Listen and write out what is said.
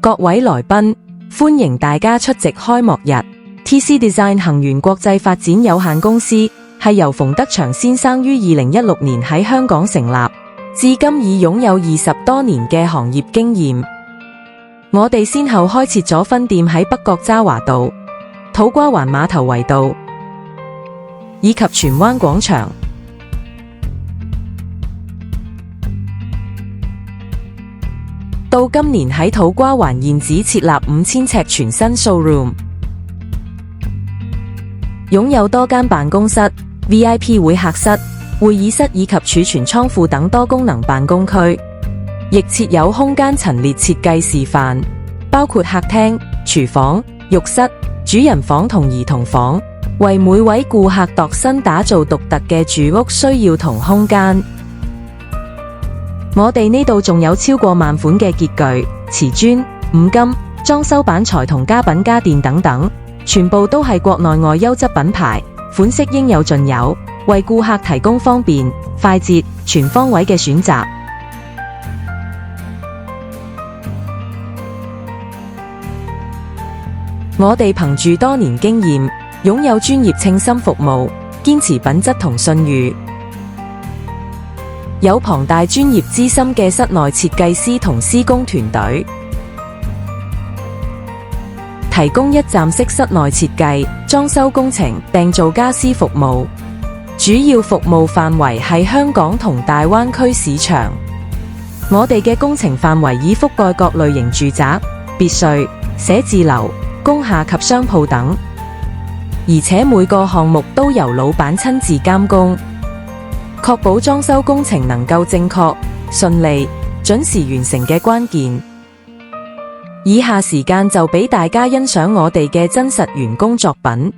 各位來賓，歡迎大家出席開幕日。TC Design 恒源國際發展有限公司係由馮德祥先生於2016年喺香港成立，至今已擁有20多年嘅行業經驗。我哋先後開設咗分店喺北角渣華道、土瓜灣馬頭圍道以及荃灣廣場。到今年喺土瓜灣現址設立5000尺全新 showroom， 擁有多間辦公室、VIP 會客室、會議室以及儲存倉庫等多功能辦公區，亦設有空間陳列設計示範，包括客廳、廚房、浴室、主人房同兒童房，為每位顧客度身打造獨特嘅住屋需要同空間。我哋呢度仲有超過萬款嘅潔具、瓷磚、五金、裝修板材同家品家電等等，全部都係國內外優質品牌，款式應有盡有，為顧客提供方便、快捷、全方位嘅選擇。我哋憑住多年經驗，擁有專業稱心服務，堅持品質同信譽，有龐大專業資深嘅室內設計師同施工團隊，提供一站式室內設計、裝修工程、訂造家私服務，主要服務範圍係香港同大灣區市場。我哋嘅工程範圍已覆蓋各類型住宅、別墅、寫字樓、工廈及商鋪等，而且每個項目都由老闆親自監工，確保裝修工程能夠正確、順利、準時完成嘅關鍵。以下時間就俾大家欣賞我哋嘅真實員工作品。